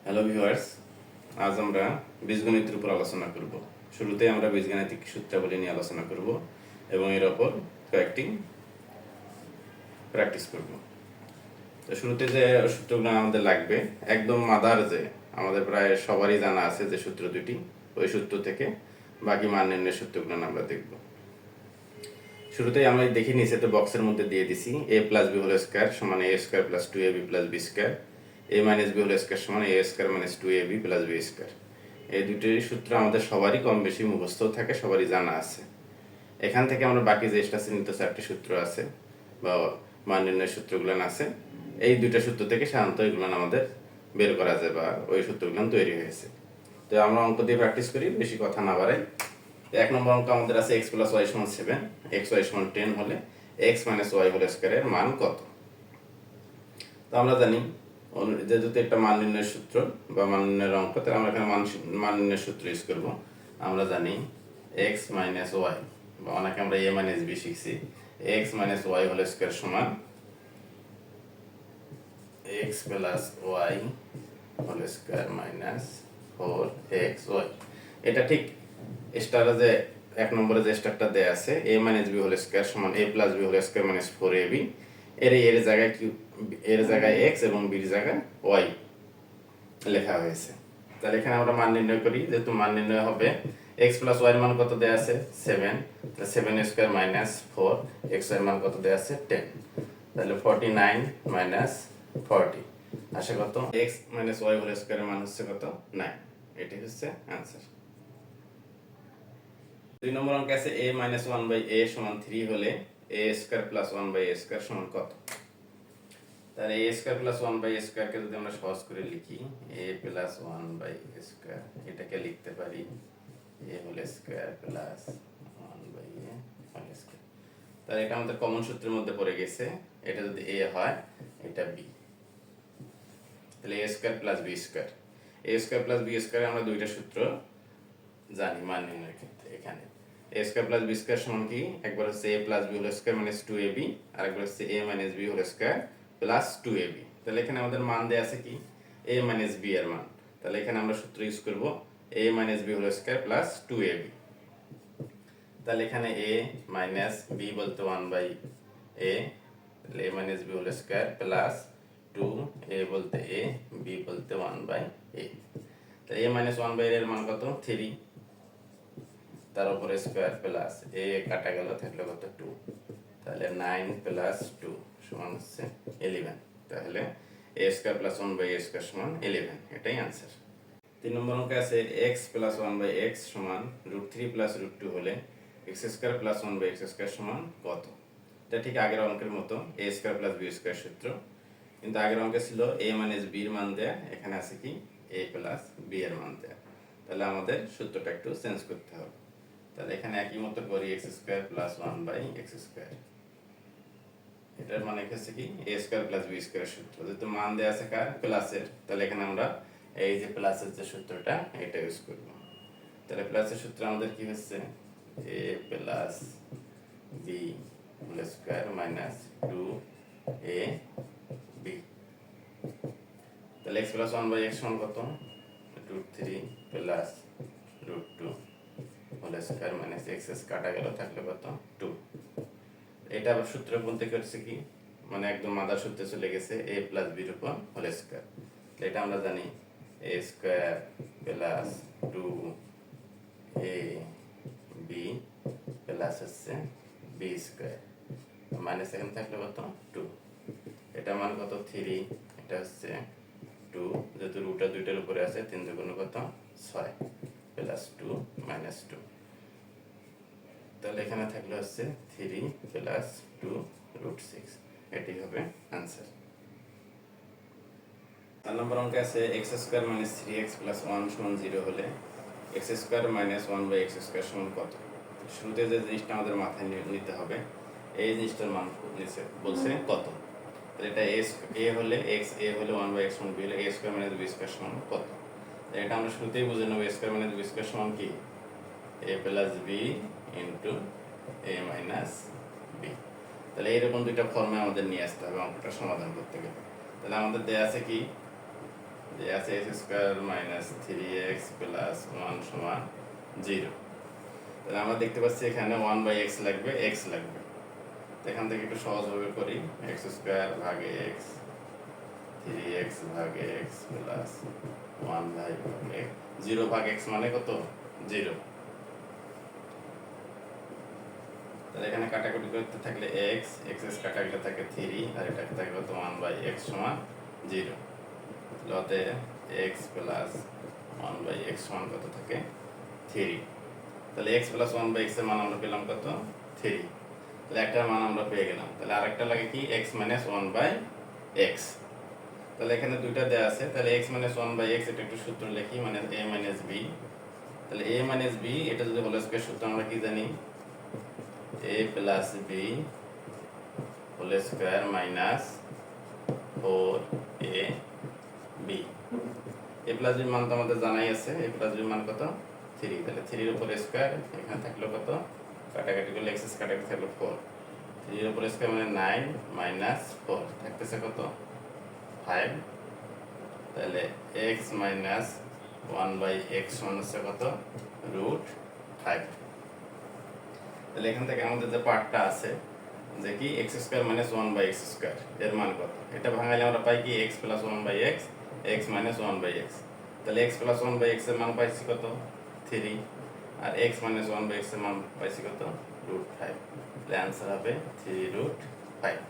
Hello viewers, আজ আমরা বীজগণিতের উপর আলোচনা করব। শুরুতে আমরা বীজগাণিতিক সূত্রাবলী নিয়ে আলোচনা করব এবং এর উপর কয়েকটি প্র্যাকটিস করব। তো শুরুতে যে সূত্রগুলো আমাদের লাগবে, একদম মাদার যে আমাদের প্রায় সবারই জানা আছে যে সূত্র দুটি, ওই সূত্র থেকে বাকি মান নির্ণয়ের সূত্রগুলো আমরা দেখব। শুরুতেই আমরা দেখি নিচেতে বক্সের মধ্যে দিয়ে দিছি a plus b whole square সমান a square plus 2ab plus b square, a minus b whole square সমান a square minus 2ab plus b square. এই দুটি সূত্র আমাদের সবারই কম বেশি মুখস্থ থাকে, সবারই জানা আছে। এখান থেকে আমরা বাকি যে এক্সট্রা চিহ্নিত চারটি সূত্র আছে বা মান নির্ণয়ের সূত্রগুলো আছে, এই দুইটা সূত্র থেকে সাধারণত এগুলো আমাদের বের করা যায় বা ওই সূত্রগুলো তৈরি হয়েছে। তো আমরা অঙ্ক দিয়ে প্র্যাকটিস করি, বেশি কথা না বাড়াই। এক নম্বর অঙ্ক আমাদের আছে x প্লাস ওয়াই সমান 7, xy সমান 10 হলে x মাইনাস ওয়াই হোল স্কয়ারের মান কত। তো আমরা জানি যেহেতু একটা মান নির্ণয়ের সূত্র বা মান নির্ণয়ের অঙ্ক, তাহলে আমরা এখানে মান নির্ণয়ের সূত্র ইউজ করব। আমরা জানি x মাইনাস ওয়াই বা অনেকে আমরা a মাইনাস বি শিখছি, x minus y whole square সমান x plus y whole square minus 4xy। এটা ঠিক স্টারে যে এক নম্বরে যে স্টারটা দেয়া আছে a minus b whole square সমান a plus b whole square minus 4ab, এর জায়গায় কি, এর জায়গায় x এবং b এর জায়গায় y লেখা হয়েছে। তাহলে এখানে আমরা মান নির্ণয় করি, যেহেতু মান নির্ণয় হবে x প্লাস y এর মান কত দেয়া আছে 7, তাহলে 7 স্কয়ার মাইনাস 4, x এর মান কত দেয়া আছে 10, তাহলে 49 মাইনাস 40 আসে কত, x minus y whole square এর মান হচ্ছে কত 9। এটি হচ্ছে आंसर। দুই নম্বর অঙ্কে আছে a মাইনাস 1/a সমান 3 হলে a square plus 1/a square সমান কত। তাহলে a square plus 1/a square কে যদি আমরা সহজ করে লিখি a প্লাস 1/a স্কয়ার, এটাকে লিখতে পারি a whole square plus 1/a whole square. তাহলে এটা আমাদের কমন সূত্রের মধ্যে পড়ে গেছে, এটা যদি a হয় এটা b, তাহলে a square plus b square. a square plus b square আমরা দুইটা সূত্র জানি মান নির্ণয়ের ক্ষেত্রে। এখানে a square plus b square সমান কি, একবার হচ্ছে a plus b whole square minus 2ab, আর একবার হচ্ছে a minus b whole square plus 2ab। তাহলে এখানে আমাদের মান দেয়া আছে কি a মাইনাস b এর মান, তাহলে এখানে আমরা সূত্র ইউজ করব a minus b whole square plus 2ab। তাহলে এখানে a মাইনাস b বলতে 1/a, তাহলে a minus b whole square plus 2a বলতে a, b বলতে 1/a। তাহলে a মাইনাস 1/a এর মান কত 3, তার উপরে স্কয়ার প্লাস a কাটা গেল থাকলো কত 2, তাহলে 9 প্লাস 2 সমান হচ্ছে 11। তাহলে a square plus 1/a square সমান 11, এটাই आंसर। তিন নম্বর অঙ্কে আছে x প্লাস 1/x সমান √3 প্লাস √2 হলে x square plus 1/x square সমান কত। এটা ঠিক আগের অঙ্কের মতো a square plus b square সূত্র, কিন্তু আগের অঙ্কে ছিল a মাইনাস b এর মান দেয়া, এখানে আছে কি a প্লাস b এর মান দেয়া। তাহলে আমাদের সূত্রটা একটু চেঞ্জ করতে হবে। তাহলে এখানে একই মতো করি x square plus 1/x square, এটার মানে হচ্ছে কি a square plus b square সূত্র, যেহেতু মান দেয়া আছে কার প্লাসের, তাহলে এখানে আমরা এই যে প্লাসের যে সূত্রটা এটা ইউজ করব। তাহলে প্লাসের সূত্র আমাদের কি হচ্ছে a plus b whole square minus 2ab। তাহলে x প্লাস 1/x সমান কত √3 plus √2 whole square minus x কাটা গেল থাকলো কত 2। এটা আবার সূত্র বলতে করছে কি, মানে একদম মাদার সূত্রে চলে গেছে a প্লাস b এর উপর হোল স্কয়ার। এটা আমরা জানি a square plus 2ab plus হচ্ছে b স্কয়ার মাইনাস এখানে থাকলো কত 2, এটা মান কত 3, এটা হচ্ছে 2, যেহেতু রুটটা দুইটার উপরে আছে 3 দুগুণ কত 6 প্লাস 2 মাইনাস 2, তাহলে এখানে থাকলে হচ্ছে 3 প্লাস 2 √6, এটি হবে आंसर। 4 নম্বর অঙ্কে আছে x square minus 3x plus 1 সমান 0 হলে x square minus 1/x square সমান কত। শুরুতে যে জিনিসটা আমাদের মাথায় নিতে হবে, এই জিনিসটার মান নিচে বলছে কত। তাহলে এটা a হলে x, a হলে 1/x সমান b হলে a square minus b square সমান কত। এটা আমরা শুরুতেই বুঝে নেব a square minus b square সমান কি a plus b into a minus b। তাহলে এরকম দুইটা ফর্মে আমাদের নিয়ে আসতে হবে অঙ্কটা সমাধান করতে গেলে। তাহলে আমাদের দেয়া আছে কি যে আছে x square minus 3x plus 1 সমান 0। তাহলে আমরা দেখতে পাচ্ছি এখানে 1/x লাগবে, x লাগবে। তো এখান থেকে একটু সহজভাবে করি, এক্স স্কোয়ার ভাগে x, 3x ভাগে x প্লাস 1/x, 0 ভাগ x মানে কত? 0। তাহলে এখানে কাটাকুটি করতে থাকলে x কাটাকুটি থাকে 3, আর এটা থাকে কত? 1/x সমান 0। লতে x প্লাস 1/x সমান কত থাকে? 3। তাহলে x প্লাস 1/x এর মান আমরা পেলাম কত? 3। তাহলে একটা মান আমরা পেয়ে গেলাম। তাহলে আরেকটা লাগে কি? x minus 1/x। তাহলে এখানে দুইটা দেয়া আছে, তাহলে x মাইনাস 1/x এটা একটু সূত্র লিখি, মানে a মাইনাস b। তাহলে a মাইনাস b এটা যদি হোল স্কয়ার সূত্র আমরা কি জানি? a plus b whole square minus 4ab। a plus b মান তো আমাদের জানাই আছে, a প্লাস b মান কত? 3। তাহলে 3 এর উপর স্কয়ার, এখানে থাকলো কত? কাটাকাটি করলে x কাটাকাটি থাকলো 4। 3 এর উপর স্কয়ার মানে 9 মাইনাস 4 থাকতেছে কত? 5। তাহলে x মাইনাস 1/x সমান হচ্ছে কত? √5। তাহলে এখান থেকে আমাদের যে পার্টটা আছে যে কি x square minus 1/x square এর মান কত? এটা ভাঙালে আমরা পাই কি x plus 1/x, x minus 1/x। তাহলে x প্লাস 1/x এর মান পাইছি কত? 3। আর x মাইনাস 1/x এর মান পাইছি কত? √5। তাহলে आंसर হবে 3√5।